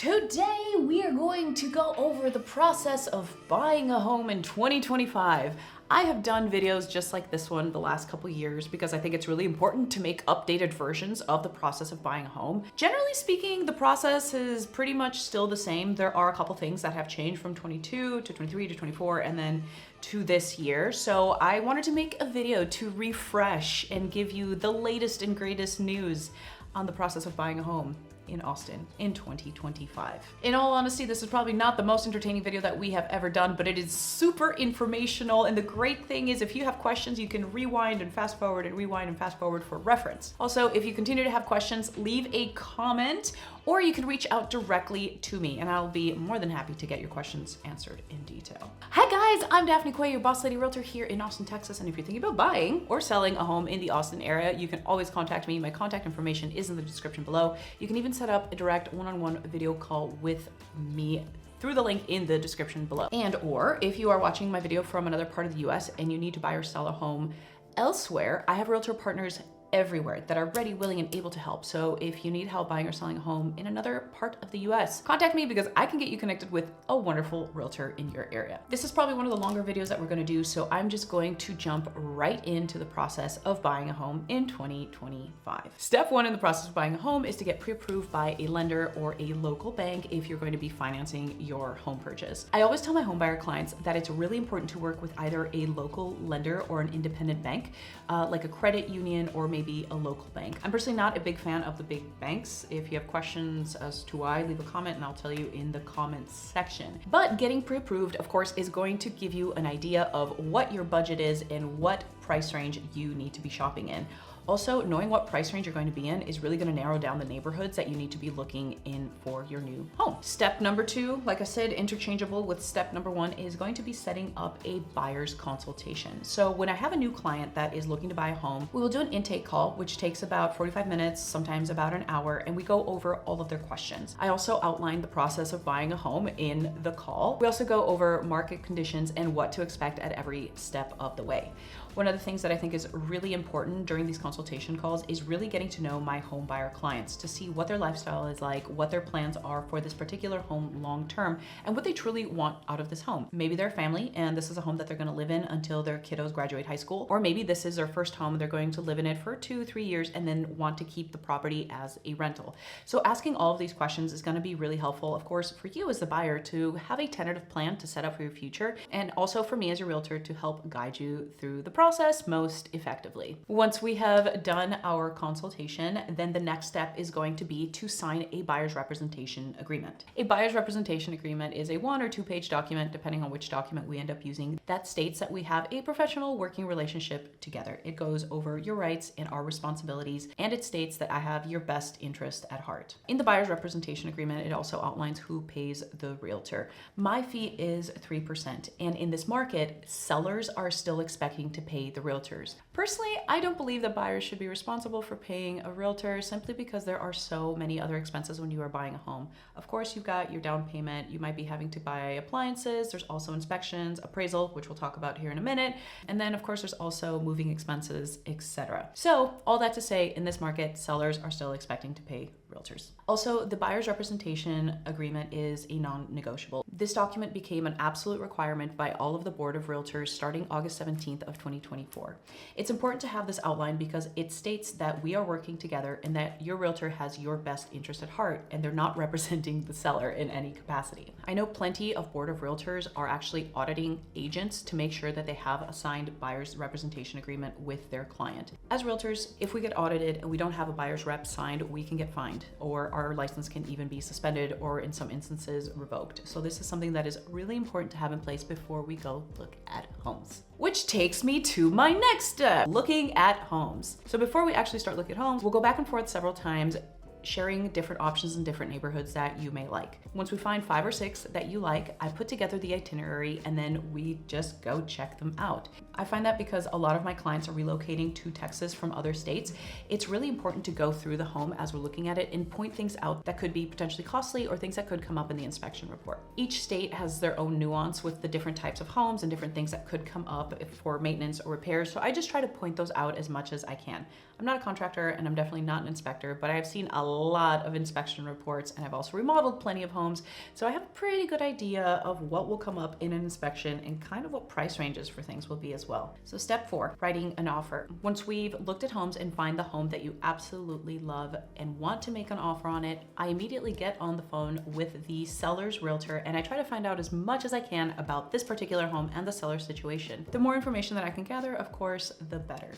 Today we are going to go over the process of buying a home in 2025. I have done videos just like this one the last couple years because I think it's really important to make updated versions of the process of buying a home. Generally speaking, the process is pretty much still the same. There are a couple things that have changed from 22 to 23 to 24 and then to this year. So I wanted to make a video to refresh and give you the latest and greatest news on the process of buying a home in Austin in 2025. In all honesty, this is probably not the most entertaining video that we have ever done, but it is super informational. And the great thing is if you have questions, you can rewind and fast forward and rewind and fast forward for reference. Also, if you continue to have questions, leave a comment or you can reach out directly to me and I'll be more than happy to get your questions answered in detail. Hi guys, I'm Daphne Quay, your boss lady realtor here in Austin, Texas. And if you're thinking about buying or selling a home in the Austin area, you can always contact me. My contact information is in the description below. You can even set up a direct one-on-one video call with me through the link in the description below. And or if you are watching my video from another part of the US and you need to buy or sell a home elsewhere, I have realtor partners everywhere that are ready, willing, and able to help. So if you need help buying or selling a home in another part of the US, contact me because I can get you connected with a wonderful realtor in your area. This is probably one of the longer videos that we're gonna do, so I'm just going to jump right into the process of buying a home in 2025. Step one in the process of buying a home is to get pre-approved by a lender or a local bank if you're going to be financing your home purchase. I always tell my home buyer clients that it's really important to work with either a local lender or an independent bank, like a credit union or maybe a local bank. I'm personally not a big fan of the big banks. If you have questions as to why, leave a comment and I'll tell you in the comments section. But getting pre-approved, of course, is going to give you an idea of what your budget is and what price range you need to be shopping in. Also, knowing what price range you're going to be in is really going to narrow down the neighborhoods that you need to be looking in for your new home. Step number two, like I said, interchangeable with step number one, is going to be setting up a buyer's consultation. So when I have a new client that is looking to buy a home, we will do an intake call, which takes about 45 minutes, sometimes about an hour, and we go over all of their questions. I also outline the process of buying a home in the call. We also go over market conditions and what to expect at every step of the way. One of the things that I think is really important during these consultation calls is really getting to know my home buyer clients to see what their lifestyle is like, what their plans are for this particular home long-term, and what they truly want out of this home. Maybe they're a family and this is a home that they're gonna live in until their kiddos graduate high school, or maybe this is their first home and they're going to live in it for 2-3 years and then want to keep the property as a rental. So asking all of these questions is gonna be really helpful, of course, for you as the buyer to have a tentative plan to set up for your future, and also for me as your realtor to help guide you through the process most effectively. Once we have done our consultation, then the next step is going to be to sign a buyer's representation agreement. A buyer's representation agreement is a 1 or 2 page document, depending on which document we end up using, that states that we have a professional working relationship together. It goes over your rights and our responsibilities, and it states that I have your best interest at heart. In the buyer's representation agreement, it also outlines who pays the realtor. My fee is 3%, and in this market, sellers are still expecting to pay the realtors. Personally, I don't believe that buyers should be responsible for paying a realtor simply because there are so many other expenses when you are buying a home. Of course, you've got your down payment, you might be having to buy appliances, there's also inspections, appraisal, which we'll talk about here in a minute, and then of course there's also moving expenses, etc. So all that to say, in this market, sellers are still expecting to pay realtors. Also, the buyer's representation agreement is a non-negotiable. This document became an absolute requirement by all of the Board of Realtors starting August 17th of 2024. It's important to have this outlined because it states that we are working together and that your realtor has your best interest at heart and they're not representing the seller in any capacity. I know plenty of Board of Realtors are actually auditing agents to make sure that they have a signed buyer's representation agreement with their client. As realtors, if we get audited and we don't have a buyer's rep signed, we can get fined, or our license can even be suspended or in some instances revoked. So this is something that is really important to have in place before we go look at homes. Which takes me to my next step, looking at homes. So before we actually start looking at homes, we'll go back and forth several times sharing different options in different neighborhoods that you may like. Once we find 5 or 6 that you like, I put together the itinerary and then we just go check them out. I find that because a lot of my clients are relocating to Texas from other states, it's really important to go through the home as we're looking at it and point things out that could be potentially costly or things that could come up in the inspection report. Each state has their own nuance with the different types of homes and different things that could come up for maintenance or repairs, so I just try to point those out as much as I can. I'm not a contractor and I'm definitely not an inspector, but I've seen a lot of inspection reports, and I've also remodeled plenty of homes, so I have a pretty good idea of what will come up in an inspection and kind of what price ranges for things will be as well. So step 4, writing an offer. Once we've looked at homes and find the home that you absolutely love and want to make an offer on it, I immediately get on the phone with the seller's realtor and I try to find out as much as I can about this particular home and the seller's situation. The more information that I can gather, of course, the better.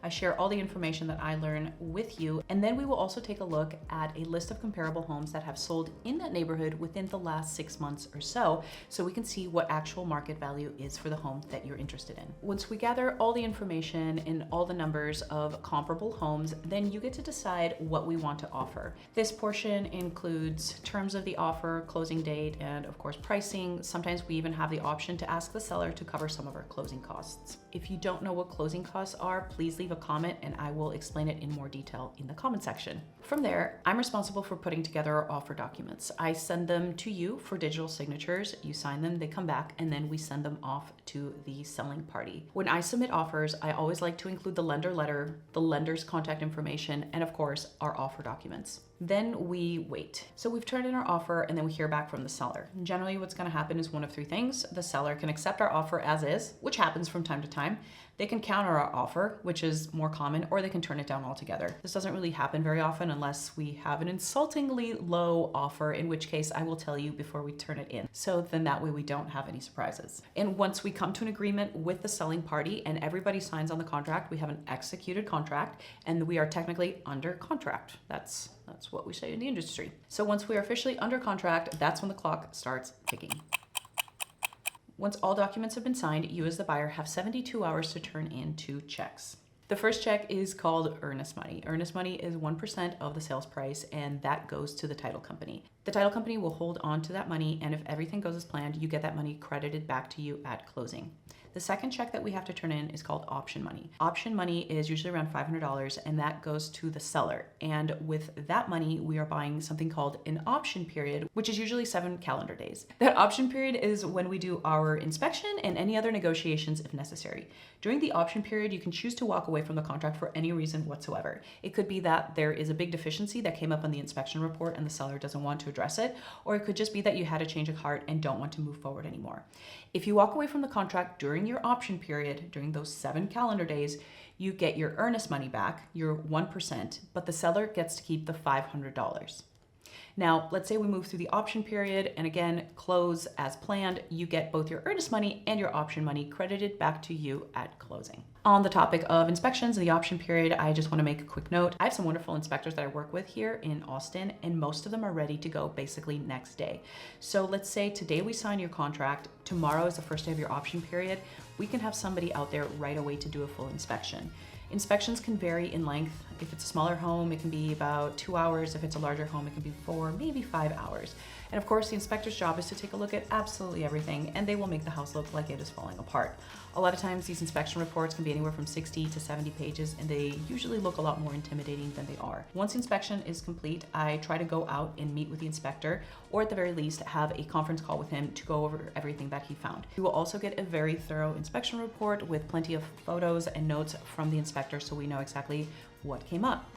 I share all the information that I learn with you, and then we will also take a look at a list of comparable homes that have sold in that neighborhood within the last 6 months or so we can see what actual market value is for the home that you're interested in. Once we gather all the information and all the numbers of comparable homes, then you get to decide what we want to offer. This portion includes terms of the offer, closing date, and of course pricing. Sometimes we even have the option to ask the seller to cover some of our closing costs. If you don't know what closing costs are, please leave a comment and I will explain it in more detail in the comment section. From there, I'm responsible for putting together our offer documents. I send them to you for digital signatures. You sign them, they come back, and then we send them off to the selling party. When I submit offers, I always like to include the lender letter, the lender's contact information, and of course, our offer documents. Then we wait. So we've turned in our offer and then we hear back from the seller. Generally, what's gonna happen is one of 3 things. The seller can accept our offer as is, which happens from time to time. They can counter our offer, which is more common, or they can turn it down altogether. This doesn't really happen very often unless we have an insultingly low offer, in which case I will tell you before we turn it in. So then that way we don't have any surprises. And once we come to an agreement with the selling party and everybody signs on the contract, we have an executed contract and we are technically under contract. That's what we say in the industry. So once we are officially under contract, that's when the clock starts ticking. Once all documents have been signed, you as the buyer have 72 hours to turn in 2 checks. The first check is called earnest money. Earnest money is 1% of the sales price, and that goes to the title company. The title company will hold on to that money, and if everything goes as planned, you get that money credited back to you at closing. The second check that we have to turn in is called option money. Option money is usually around $500, and that goes to the seller. And with that money, we are buying something called an option period, which is usually 7 calendar days. That option period is when we do our inspection and any other negotiations if necessary. During the option period, you can choose to walk away from the contract for any reason whatsoever. It could be that there is a big deficiency that came up on the inspection report and the seller doesn't want to address it, or it could just be that you had a change of heart and don't want to move forward anymore. If you walk away from the contract during your option period, during those 7 calendar days, you get your earnest money back, your 1%, but the seller gets to keep the $500. Now, let's say we move through the option period and again, close as planned, you get both your earnest money and your option money credited back to you at closing. On the topic of inspections in the option period, I just want to make a quick note. I have some wonderful inspectors that I work with here in Austin, and most of them are ready to go basically next day. So let's say today we sign your contract, tomorrow is the first day of your option period, we can have somebody out there right away to do a full inspection. Inspections can vary in length. If it's a smaller home, it can be about 2 hours. If it's a larger home, it can be 4, maybe 5 hours. And of course, the inspector's job is to take a look at absolutely everything, and they will make the house look like it is falling apart. A lot of times, these inspection reports can be anywhere from 60 to 70 pages, and they usually look a lot more intimidating than they are. Once the inspection is complete, I try to go out and meet with the inspector, or at the very least, have a conference call with him to go over everything that he found. You will also get a very thorough inspection report with plenty of photos and notes from the inspector so we know exactly what came up.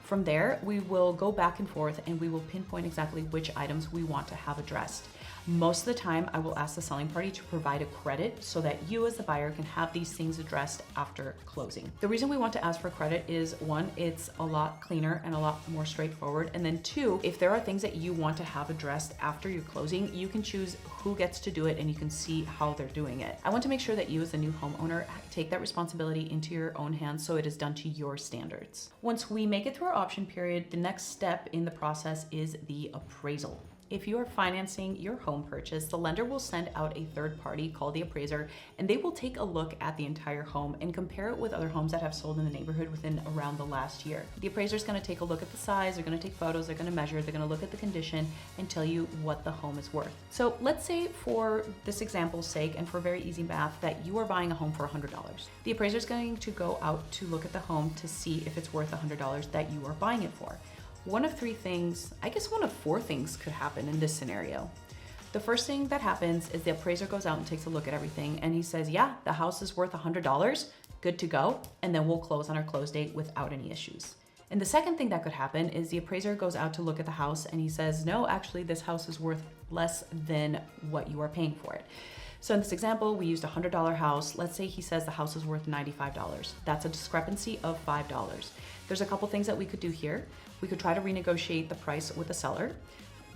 From there, we will go back and forth and we will pinpoint exactly which items we want to have addressed. Most of the time, I will ask the selling party to provide a credit so that you as the buyer can have these things addressed after closing. The reason we want to ask for credit is 1, it's a lot cleaner and a lot more straightforward. And then 2, if there are things that you want to have addressed after your closing, you can choose who gets to do it and you can see how they're doing it. I want to make sure that you as the new homeowner take that responsibility into your own hands so it is done to your standards. Once we make it through our option period, the next step in the process is the appraisal. If you are financing your home purchase, the lender will send out a third party called the appraiser, and they will take a look at the entire home and compare it with other homes that have sold in the neighborhood within around the last year. The appraiser is going to take a look at the size, they're going to take photos, they're going to measure, they're going to look at the condition and tell you what the home is worth. So let's say for this example's sake and for very easy math that you are buying a home for $100. The appraiser is going to go out to look at the home to see if it's worth $100 that you are buying it for. One of 3 things, I guess one of 4 things could happen in this scenario. The first thing that happens is the appraiser goes out and takes a look at everything and he says, yeah, the house is worth $100, good to go, and then we'll close on our close date without any issues. And the second thing that could happen is the appraiser goes out to look at the house and he says, no, actually this house is worth less than what you are paying for it. So in this example, we used a $100 house. Let's say he says the house is worth $95. That's a discrepancy of $5. There's a couple things that we could do here. We could try to renegotiate the price with the seller.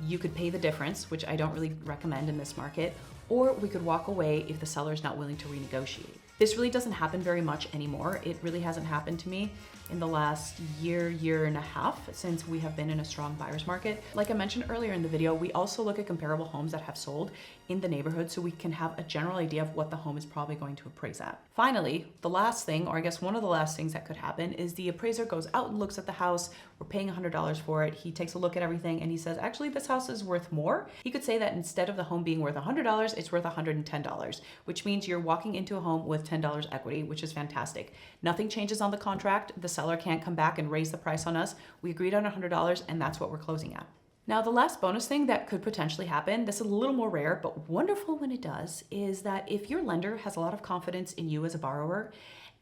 You could pay the difference, which I don't really recommend in this market, or we could walk away if the seller is not willing to renegotiate. This really doesn't happen very much anymore. It really hasn't happened to me in the last year and a half since we have been in a strong buyer's market. Like I mentioned earlier in the video, we also look at comparable homes that have sold in the neighborhood so we can have a general idea of what the home is probably going to appraise at. Finally, the last thing, or I guess one of the last things that could happen, is the appraiser goes out and looks at the house. We're paying $100 for it. He takes a look at everything and he says, actually, this house is worth more. He could say that instead of the home being worth $100, it's worth $110, which means you're walking into a home with $10 equity, which is fantastic. Nothing changes on the contract. The seller can't come back and raise the price on us. We agreed on $100 and that's what we're closing at. Now, the last bonus thing that could potentially happen, this is a little more rare, but wonderful when it does, is that if your lender has a lot of confidence in you as a borrower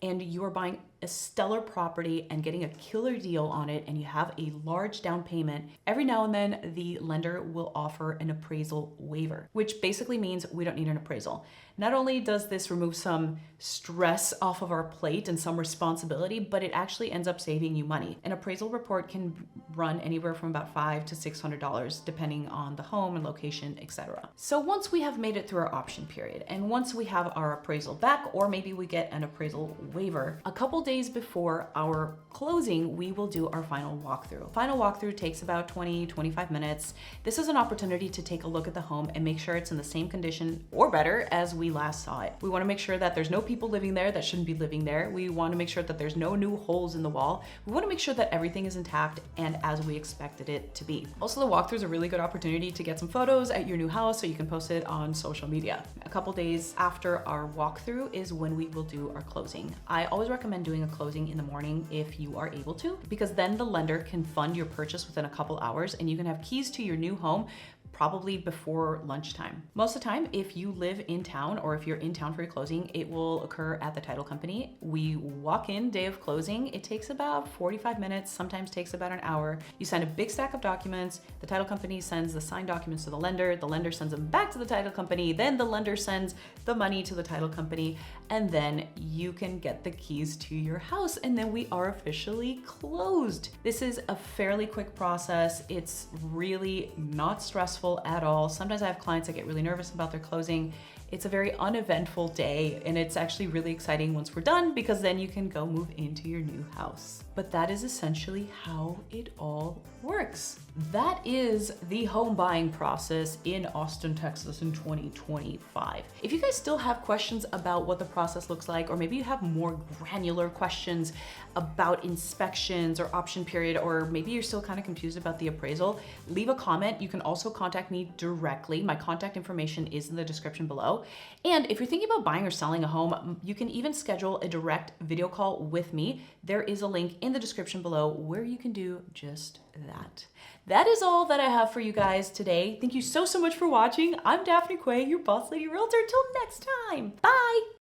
and you are buying a stellar property and getting a killer deal on it and you have a large down payment, every now and then the lender will offer an appraisal waiver, which basically means we don't need an appraisal. Not only does this remove some stress off of our plate and some responsibility, but it actually ends up saving you money. An appraisal report can run anywhere from about $500 to $600 depending on the home and location, etc. So once we have made it through our option period and once we have our appraisal back, or maybe we get an appraisal waiver, a couple days before our closing, we will do our final walkthrough. Final walkthrough takes about 20-25 minutes. This is an opportunity to take a look at the home and make sure it's in the same condition or better as we last saw it. We want to make sure that there's no people living there that shouldn't be living there. We want to make sure that there's no new holes in the wall. We want to make sure that everything is intact and as we expected it to be. Also, the walkthrough is a really good opportunity to get some photos at your new house so you can post it on social media. A couple days after our walkthrough is when we will do our closing. I always recommend doing a closing in the morning if you are able to, because then the lender can fund your purchase within a couple hours and you can have keys to your new home probably before lunchtime. Most of the time, if you live in town or if you're in town for your closing, it will occur at the title company. We walk in day of closing. It takes about 45 minutes, sometimes takes about an hour. You sign a big stack of documents. The title company sends the signed documents to the lender sends them back to the title company. Then the lender sends the money to the title company, and then you can get the keys to your house, and then we are officially closed. This is a fairly quick process. It's really not stressful at all. Sometimes I have clients that get really nervous about their closing. It's a very uneventful day and it's actually really exciting once we're done because then you can go move into your new house. But that is essentially how it all works. That is the home buying process in Austin, Texas in 2025. If you guys still have questions about what the process looks like, or maybe you have more granular questions about inspections or option period, or maybe you're still kind of confused about the appraisal, leave a comment. You can also contact me directly. My contact information is in the description below. And if you're thinking about buying or selling a home, you can even schedule a direct video call with me. There is a link in the description below where you can do just that. That is all that I have for you guys today. Thank you so much for watching. I'm Daphne Quay, your Boss Lady Realtor. Till next time. Bye.